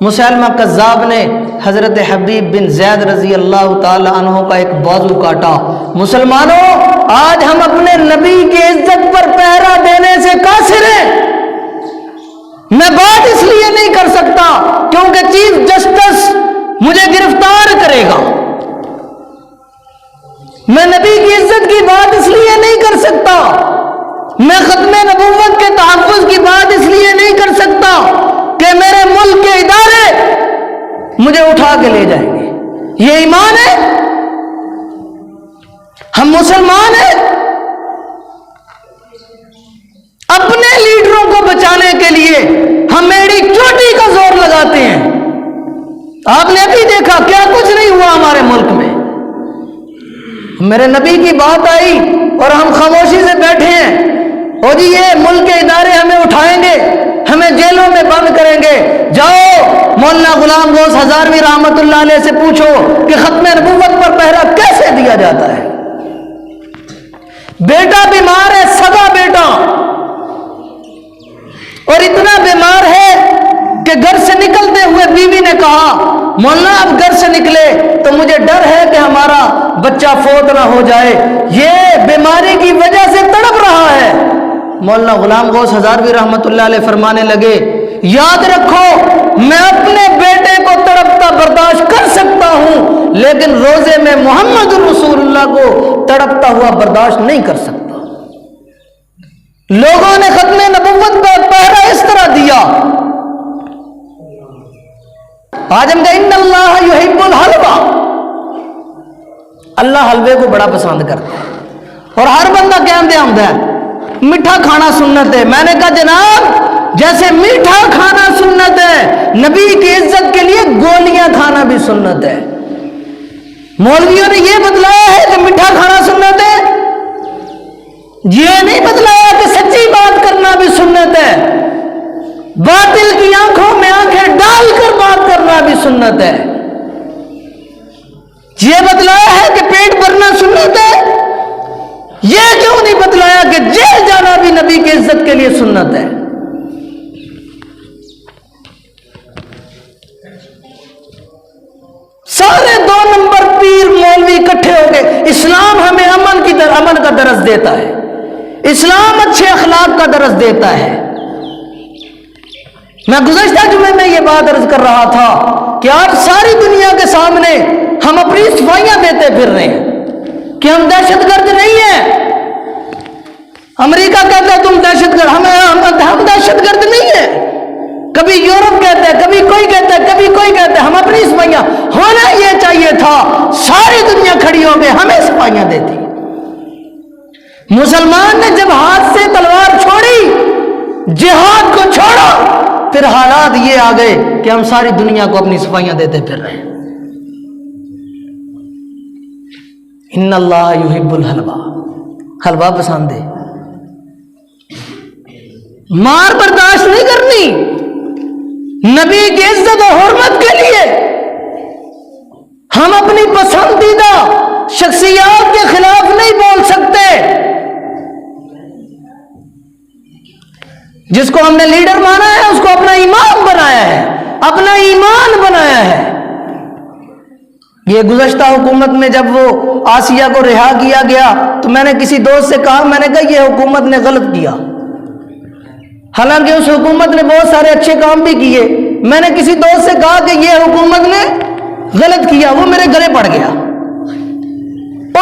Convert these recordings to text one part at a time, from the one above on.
Musaylima कज़्ज़ाब ने हज़रत हबीब बिन ज़ैद रज़ी अल्लाह ताला अन्हु का एक बाजू काटा। मुसलमानों, आज हम अपने नबी की इज्जत पर पहरा देने से कासिर हैं। मैं बात इसलिए नहीं कर सकता क्योंकि चीफ जस्टिस मुझे गिरफ्तार करेगा। मैं नबी की इज्जत की बात इसलिए नहीं कर सकता, मैं खत्मे नबूवत के तहफ़्फ़ुज़ की बात इसलिए नहीं कर सकता कि मेरे मुल्क के इदारे मुझे उठा के ले जाएंगे। ये ईमान है? हम मुसलमान हैं। अपने लीडरों को बचाने के लिए हम मेरी चोटी का जोर लगाते हैं। आपने अभी देखा क्या कुछ नहीं हुआ हमारे मुल्क में। मेरे नबी की बात आई और हम खामोशी से बैठे हैं। ओ जी, ये मुल्क के इदारे हमें उठाएंगे, हमें जेलों में बंद करेंगे। जाओ मौलाना गुलाम गौस हजारवी रहमतुल्लाह अलैह से पूछो कि खत्मे नबूवत पर पहरा कैसे दिया जाता है। बेटा बीमार है, सगा बेटा, और इतना बीमार है कि घर से निकलते हुए बीवी ने कहा, मौलाना अब घर से निकले तो मुझे डर है कि हमारा बच्चा फौत ना हो जाए, ये बीमारी की वजह से तड़प रहा है। मौलाना गुलाम गौस हजारवी रहमतुल्लाह अलैह फरमाने लगे, याद रखो मैं अपने बेटे को तड़पता बर्दाश्त कर सकता हूं, लेकिन रोजे में मोहम्मद रसूलुल्लाह को तड़पता हुआ बर्दाश्त नहीं कर सकता। लोगों ने खत्मे नबुव्वत पर पहरा इस तरह दिया। आज हम कहें इन्नल्लाह युहिब्बुल हलवा, अल्लाह हलवे को बड़ा पसंद करता है। और हर बंदा कहते आंदा है मीठा खाना सुन्नत है। मैंने कहा जनाब, जैसे मीठा खाना सुन्नत है, नबी की इज्जत के लिए गोलियां खाना भी सुन्नत है। मौलवियों ने यह बतलाया है कि मीठा खाना सुन्नत है, ये नहीं बतलाया कि सच्ची बात करना भी सुन्नत है। बातिल की आंखों में आंखें डालकर बात करना भी सुन्नत है। ये बतलाया है कि पेट भरना सुन्नत है, ये क्यों नहीं बतलाया कि जेल जाना भी नबी की इज्जत के लिए सुन्नत है। सारे 2 नंबर पीर मौलवी इकट्ठे हो गए। इस्लाम हमें अमन का दरस देता है, इस्लाम अच्छे अखलाक का दरस देता है। मैं गुज़श्ता जुमे में यह बात अर्ज कर रहा था कि आज सारी दुनिया के सामने हम अपनी सफाइयां देते फिर रहे हैं कि हम दहशतगर्द नहीं है। अमेरिका कहता है तुम दहशतगर्द, हम दहशतगर्द नहीं है। कभी यूरोप कहता है, कभी कोई कहता है, कभी कोई कहता है। हम अपनी सफाइयां, होना यह चाहिए था सारी दुनिया खड़ी हो गई हमें सफाइयां देती। मुसलमान ने जब हाथ से तलवार छोड़ी, जिहाद को छोड़ा, फिर हालात ये आ गए कि हम सारी दुनिया को अपनी सफाइयां देते फिर रहे हैं। इन्नल्लाह युहिब्बुल हलवा, हलवा पसंद है। मार बर्दाश्त नहीं करनी नबी की इज्जत और हुर्मत के लिए। हम अपनी पसंदीदा शख्सियत के खिलाफ नहीं बोल सकते। जिसको हमने लीडर माना है उसको अपना इमाम बनाया है, अपना ईमान बनाया है। ये गुज़श्ता हुकूमत में जब वो आसिया को रिहा किया गया तो मैंने किसी दोस्त से कहा, मैंने कहा ये हुकूमत ने गलत किया। हालांकि उस हुकूमत ने बहुत सारे अच्छे काम भी किए। मैंने किसी दोस्त से कहा कि ये हुकूमत ने गलत किया, वो मेरे गले पड़ गया।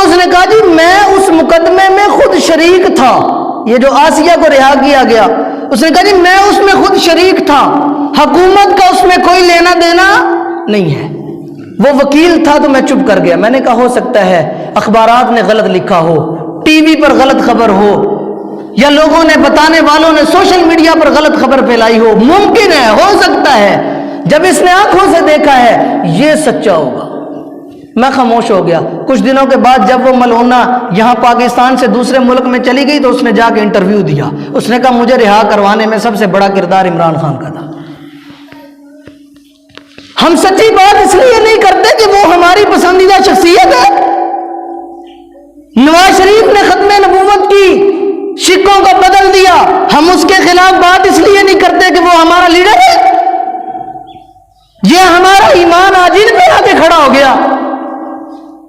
उसने कहा जी मैं उस मुकदमे में खुद शरीक था, ये जो आसिया को रिहा किया गया, उसने कहा जी मैं उसमें खुद शरीक था, हुकूमत का उसमें कोई लेना देना नहीं है। वो वकील था तो मैं चुप कर गया। मैंने कहा हो सकता है अखबारात ने गलत लिखा हो, टीवी पर गलत खबर हो, या लोगों ने, बताने वालों ने सोशल मीडिया पर गलत खबर फैलाई हो, मुमकिन है, हो सकता है। जब इसने आंखों से देखा है ये सच्चा होगा। मैं खामोश हो गया। कुछ दिनों के बाद जब वो मलूना यहां पाकिस्तान से दूसरे मुल्क में चली गई तो उसने जाके इंटरव्यू दिया। उसने कहा मुझे रिहा करवाने में सबसे बड़ा किरदार इमरान खान का था। हम सच्ची बात इसलिए नहीं करते कि वो हमारी पसंदीदा शख्सियत है। नवाज शरीफ ने खत्मे नबूवत की शिक्कों को बदल दिया, हम उसके खिलाफ बात इसलिए नहीं करते कि वो हमारा लीडर है। ये हमारा ईमान